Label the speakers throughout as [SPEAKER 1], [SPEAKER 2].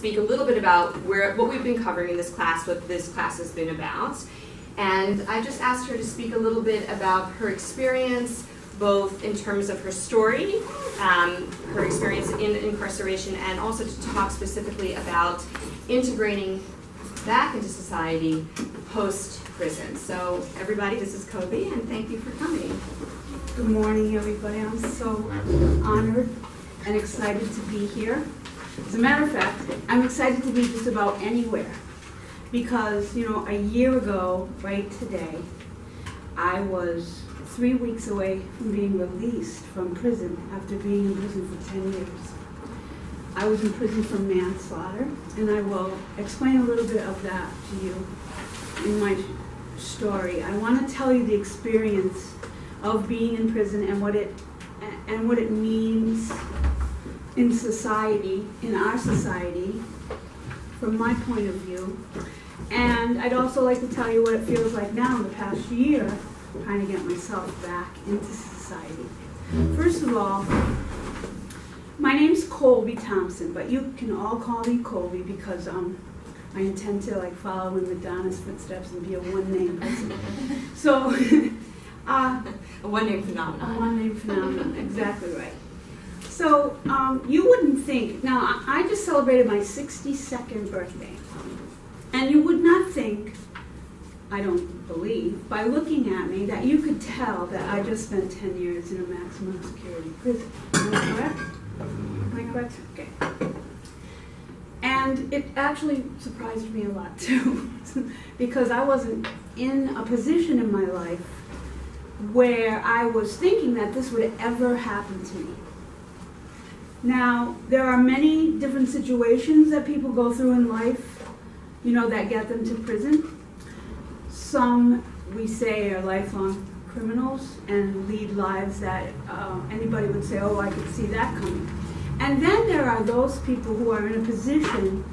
[SPEAKER 1] speak a little bit about what we've been covering in this class, what this class has been about. And I just asked her to speak a little bit about her experience, both in terms of her story, her experience in incarceration, and also to talk specifically about integrating back into society post-prison. So everybody, this is Kobe, and thank you for coming.
[SPEAKER 2] Good morning, everybody. I'm so honored and excited to be here. As a matter of fact, I'm excited to be just about anywhere because, a year ago, right today, I was 3 weeks away from being released from prison after being in prison for 10 years. I was in prison for manslaughter, and I will explain a little bit of that to you in my story. I want to tell you the experience of being in prison and what it means in society, in our society, from my point of view. And I'd also like to tell you what it feels like now in the past year, trying to get myself back into society. First of all, my name's Colby Thompson, but you can all call me Colby because I intend to follow in Madonna's footsteps and be a one-name person. So,
[SPEAKER 1] a one-name phenomenon.
[SPEAKER 2] A one-name phenomenon, exactly right. So, you wouldn't think, now I just celebrated my 62nd birthday, and you would not think, I don't believe, by looking at me, that you could tell that I just spent 10 years in a maximum security prison. Am I correct? Am I correct? Okay. And it actually surprised me a lot too, because I wasn't in a position in my life where I was thinking that this would ever happen to me. Now, there are many different situations that people go through in life, that get them to prison. Some, we say, are lifelong criminals and lead lives that anybody would say, oh, I could see that coming. And then there are those people who are in a position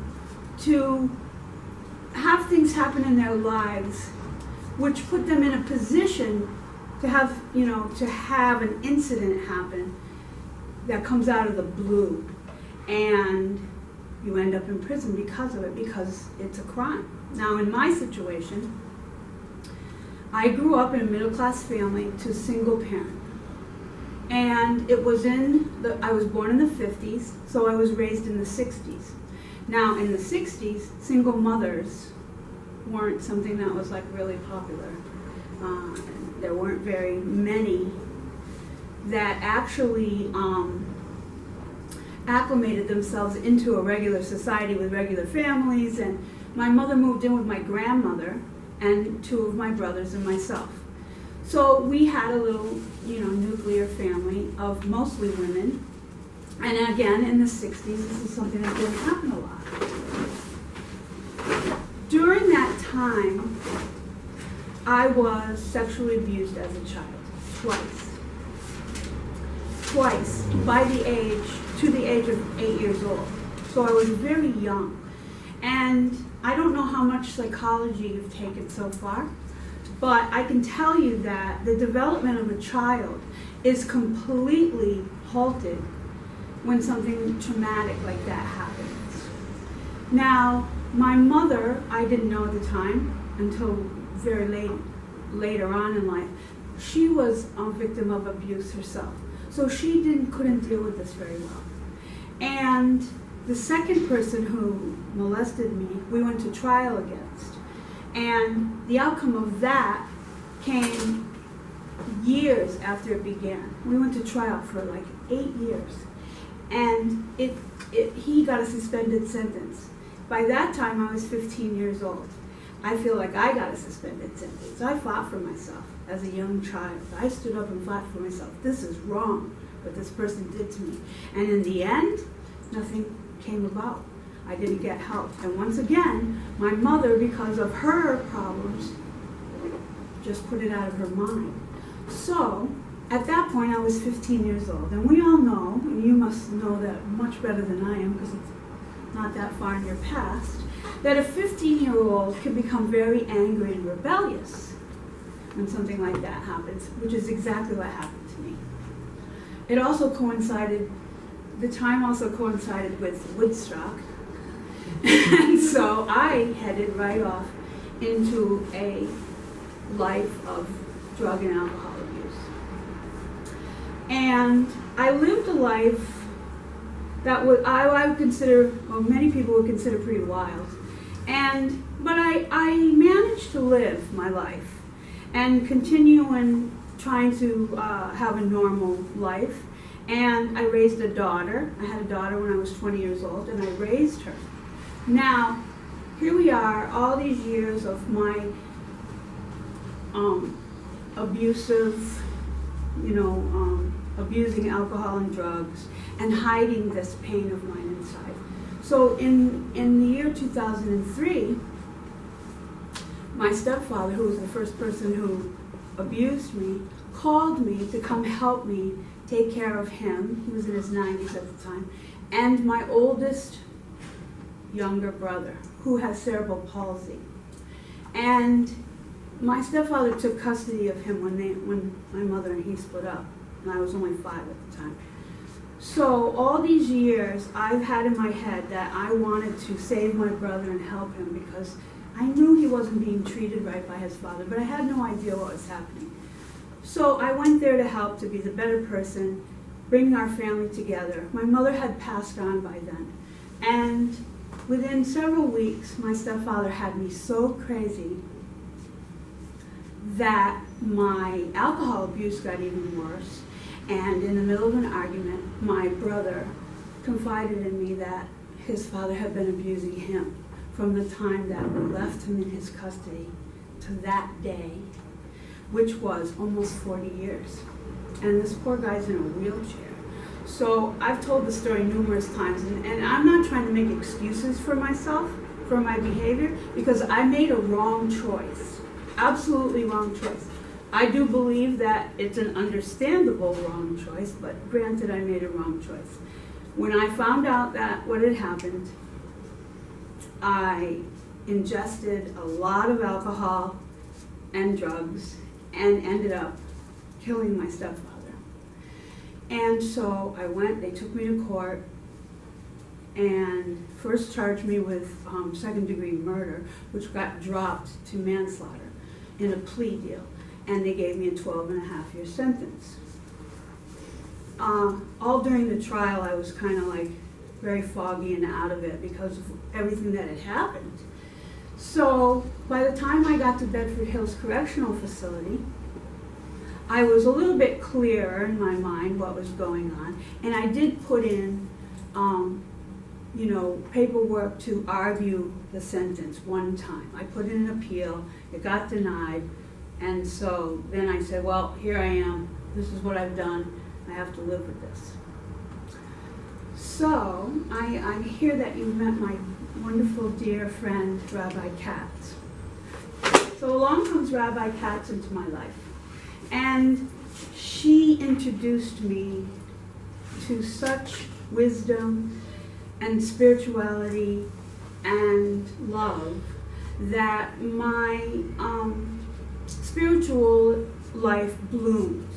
[SPEAKER 2] to have things happen in their lives which put them in a position to have, to have an incident happen that comes out of the blue, and you end up in prison because of it, because it's a crime. Now, in my situation, I grew up in a middle-class family to a single parent. And it was I was born in the 50s, so I was raised in the 60s. Now, in the 60s, single mothers weren't something that was really popular. There weren't very many that actually acclimated themselves into a regular society with regular families. And my mother moved in with my grandmother and 2 of my brothers and myself. So we had a little, nuclear family of mostly women. And again, in the 60s, this is something that didn't happen a lot. During that time, I was sexually abused as a child, twice. Twice, to the age of 8 years old. So I was very young. And I don't know how much psychology you've taken so far, but I can tell you that the development of a child is completely halted when something traumatic like that happens. Now, my mother, I didn't know at the time until very later on in life, she was a victim of abuse herself. So she couldn't deal with this very well. And the second person who molested me, we went to trial against. And the outcome of that came years after it began. We went to trial for 8 years. And he got a suspended sentence. By that time, I was 15 years old. I feel like I got a suspended sentence. I fought for myself as a young child. I stood up and fought for myself. This is wrong, what this person did to me. And in the end, nothing came about. I didn't get help. And once again, my mother, because of her problems, just put it out of her mind. So, at that point, I was 15 years old. And we all know, and you must know that much better than I am, because it's not that far in your past, that a 15-year-old can become very angry and rebellious when something like that happens, which is exactly what happened to me. The time also coincided with Woodstock, And so I headed right off into a life of drug and alcohol abuse. And I lived a life that I would consider, well, many people would consider pretty wild. But I managed to live my life and continue in trying to have a normal life. And I raised a daughter. I had a daughter when I was 20 years old, and I raised her. Now, here we are, all these years of my abusive, abusing alcohol and drugs, and hiding this pain of mine inside. So in the year 2003, my stepfather, who was the first person who abused me, called me to come help me take care of him. He was in his 90s at the time. And my oldest younger brother, who has cerebral palsy. And my stepfather took custody of him when my mother and he split up. And I was only 5 at the time. So all these years, I've had in my head that I wanted to save my brother and help him because I knew he wasn't being treated right by his father, but I had no idea what was happening. So I went there to help, to be the better person, bring our family together. My mother had passed on by then. And within several weeks, my stepfather had me so crazy that my alcohol abuse got even worse. And in the middle of an argument, my brother confided in me that his father had been abusing him from the time that we left him in his custody to that day, which was almost 40 years. And this poor guy's in a wheelchair. So I've told the story numerous times, and I'm not trying to make excuses for myself, for my behavior, because I made a wrong choice, absolutely wrong choice. I do believe that it's an understandable wrong choice, but granted, I made a wrong choice. When I found out that what had happened, I ingested a lot of alcohol and drugs and ended up killing my stepfather. And so I went, they took me to court and first charged me with second-degree murder, which got dropped to manslaughter in a plea deal. And they gave me a 12-and-a-half-year sentence. All during the trial, I was kind of like very foggy and out of it because of everything that had happened. So by the time I got to Bedford Hills Correctional Facility, I was a little bit clearer in my mind what was going on, and I did put in, paperwork to argue the sentence one time. I put in an appeal, it got denied, and so then I said, well, here I am, this is what I've done, I have to live with this. So I hear that you met my wonderful dear friend, Rabbi Katz. So along comes Rabbi Katz into my life. And she introduced me to such wisdom and spirituality and love that my spiritual life bloomed.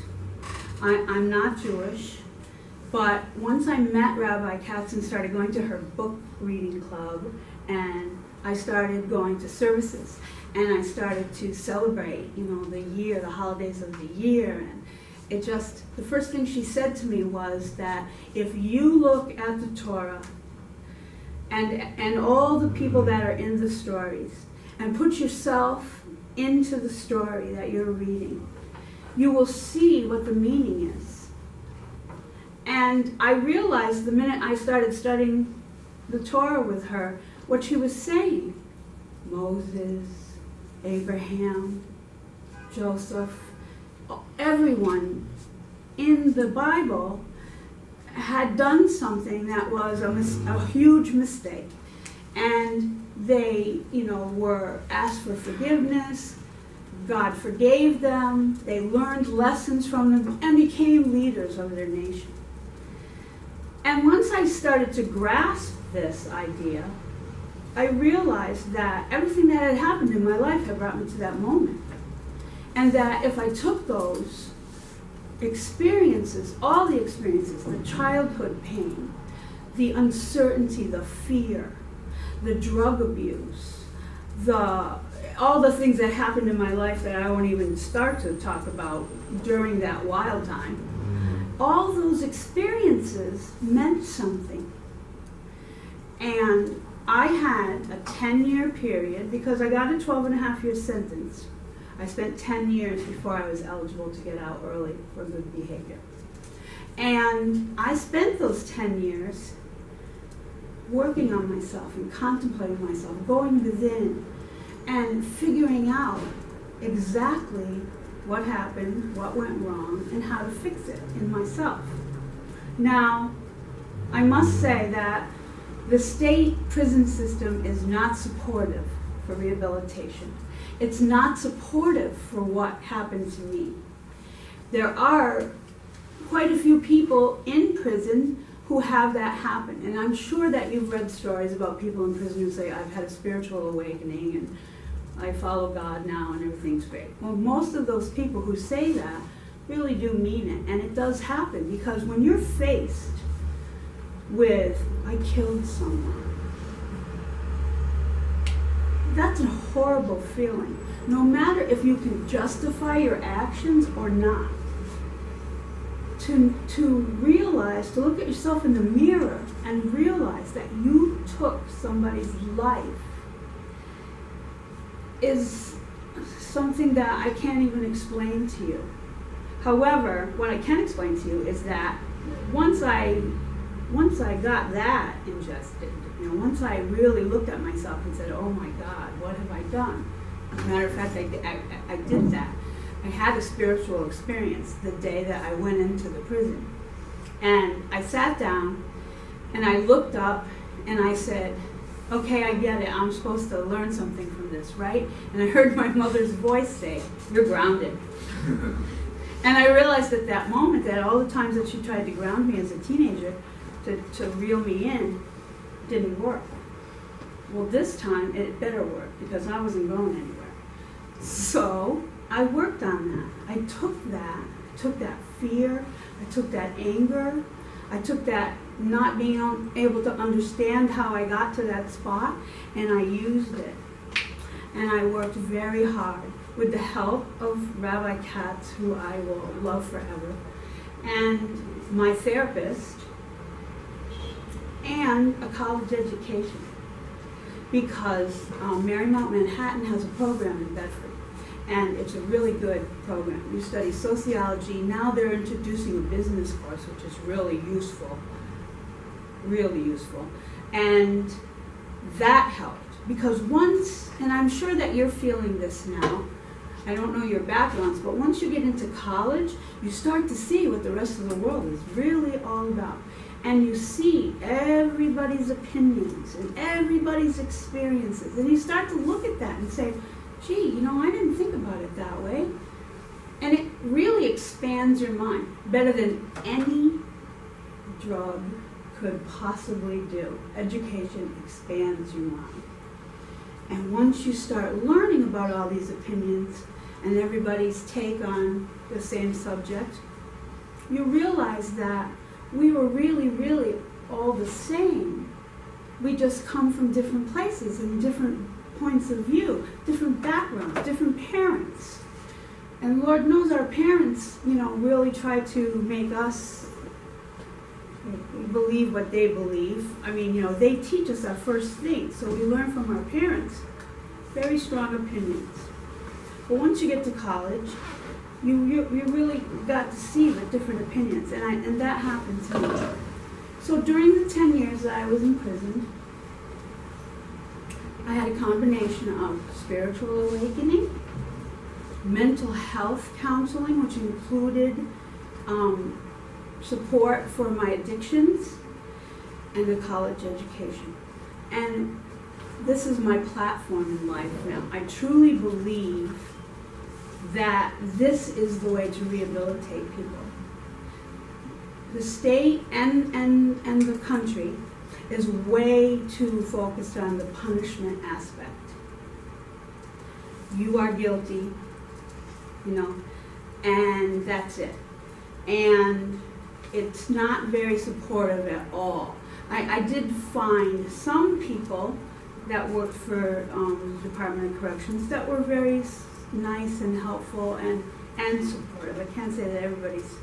[SPEAKER 2] I'm not Jewish, but once I met Rabbi Katz and started going to her book reading club, and I started going to services, and I started to celebrate, the year, the holidays of the year, and the first thing she said to me was that if you look at the Torah and all the people that are in the stories and put yourself into the story that you're reading, you will see what the meaning is. And I realized the minute I started studying the Torah with her, what she was saying. Moses, Abraham, Joseph, everyone in the Bible had done something that was a huge mistake. And they, were asked for forgiveness. God forgave them. They learned lessons from them and became leaders of their nation. And once I started to grasp this idea, I realized that everything that had happened in my life had brought me to that moment. And that if I took those experiences, all the experiences, the childhood pain, the uncertainty, the fear, the drug abuse, all the things that happened in my life that I won't even start to talk about during that wild time. All those experiences meant something. And I had a 10-year period, because I got a 12-and-a-half-year sentence. I spent 10 years before I was eligible to get out early for good behavior. And I spent those 10 years working on myself and contemplating myself, going within and figuring out exactly what happened, what went wrong, and how to fix it in myself. Now, I must say that the state prison system is not supportive for rehabilitation. It's not supportive for what happened to me. There are quite a few people in prison who have that happen. And I'm sure that you've read stories about people in prison who say, I've had a spiritual awakening and I follow God now and everything's great. Well, most of those people who say that really do mean it. And it does happen, because when you're faced with, I killed someone, that's a horrible feeling. No matter if you can justify your actions or not. To realize, to look at yourself in the mirror and realize that you took somebody's life is something that I can't even explain to you. However, what I can explain to you is that once I got that ingested, once I really looked at myself and said, oh my God, what have I done? As a matter of fact, I did that. I had a spiritual experience the day that I went into the prison. And I sat down and I looked up and I said, okay, I get it. I'm supposed to learn something from this, right? And I heard my mother's voice say, you're grounded. And I realized at that moment that all the times that she tried to ground me as a teenager to reel me in didn't work. Well, this time it better work, because I wasn't going anywhere. So I worked on that. I took that fear, I took that anger, I took that not being able to understand how I got to that spot, and I used it. And I worked very hard with the help of Rabbi Katz, who I will love forever, and my therapist, and a college education. Because Marymount Manhattan has a program in Bedford, and it's a really good program. You study sociology. Now they're introducing a business course, which is really useful, and that helped. Because once, and I'm sure that you're feeling this now, I don't know your backgrounds, but once you get into college, you start to see what the rest of the world is really all about. And you see everybody's opinions and everybody's experiences. And you start to look at that and say, gee, I didn't think about it that way. And it really expands your mind, better than any drug could possibly do. Education expands your mind. And once you start learning about all these opinions and everybody's take on the same subject, you realize that we were really, really all the same. We just come from different places and different points of view, different backgrounds, different parents. And Lord knows our parents, really try to make us believe what they believe. I mean, they teach us our first thing, so we learn from our parents very strong opinions. But once you get to college, you really got to see the different opinions, and that happened to me. So during the 10 years that I was in prison, I had a combination of spiritual awakening, mental health counseling, which included support for my addictions, and a college education. And this is my platform in life now. I truly believe that this is the way to rehabilitate people. The state and the country is way too focused on the punishment aspect. You are guilty, and that's it. And it's not very supportive at all. I did find some people that worked for Department of Corrections that were very nice and helpful and supportive. I can't say that everybody's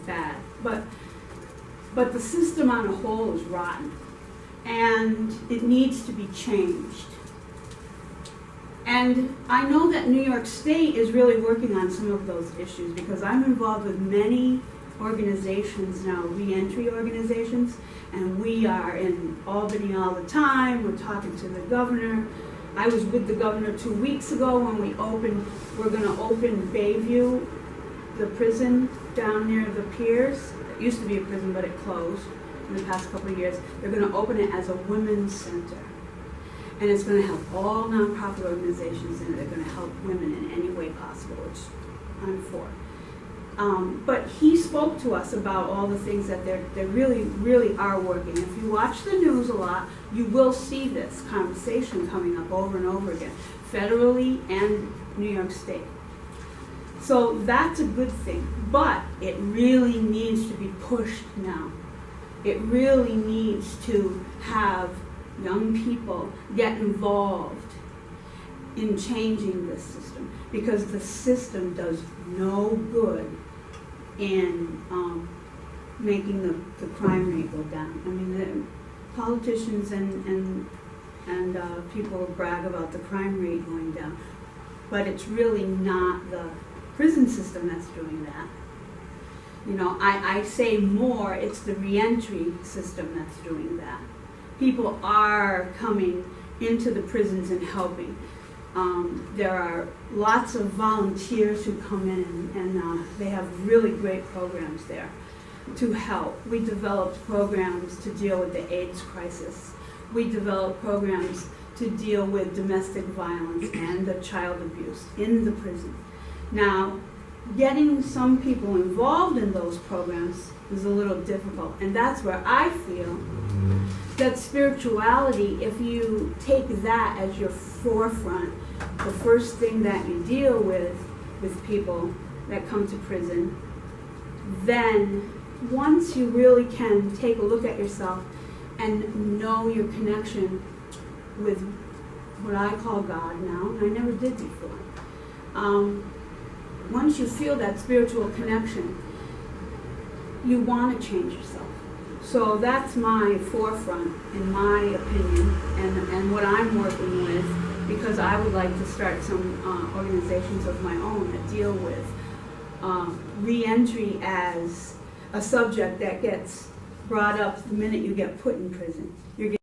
[SPEAKER 2] bad, but the system on a whole is rotten, and it needs to be changed. And I know that New York State is really working on some of those issues because I'm involved with many organizations now, reentry organizations, and we are in Albany all the time. We're talking to the governor. I was with the governor 2 weeks ago when we're going to open Bayview, the prison down near the piers. It used to be a prison, but it closed in the past couple of years. They're going to open it as a women's center. And it's going to have all nonprofit organizations in it. They're going to help women in any way possible, which I'm for. But he spoke to us about all the things that they really, really are working. If you watch the news a lot, you will see this conversation coming up over and over again, federally and New York State. So that's a good thing, but it really needs to be pushed now. It really needs to have young people get involved in changing this system, because the system does no good in making the crime rate go down. I mean, the politicians and people brag about the crime rate going down, but it's really not the prison system that's doing that. You know, I say more, it's the reentry system that's doing that. People are coming into the prisons and helping. There are lots of volunteers who come in and they have really great programs there to help. We developed programs to deal with the AIDS crisis. We developed programs to deal with domestic violence and the child abuse in the prison. Now, getting some people involved in those programs is a little difficult, and that's where I feel that spirituality, if you take that as your forefront, the first thing that you deal with people that come to prison, then once you really can take a look at yourself and know your connection with what I call God now, and I never did before, once you feel that spiritual connection, you want to change yourself. So that's my forefront, in my opinion, and what I'm working with, because I would like to start some organizations of my own that deal with re-entry as a subject that gets brought up the minute you get put in prison. You're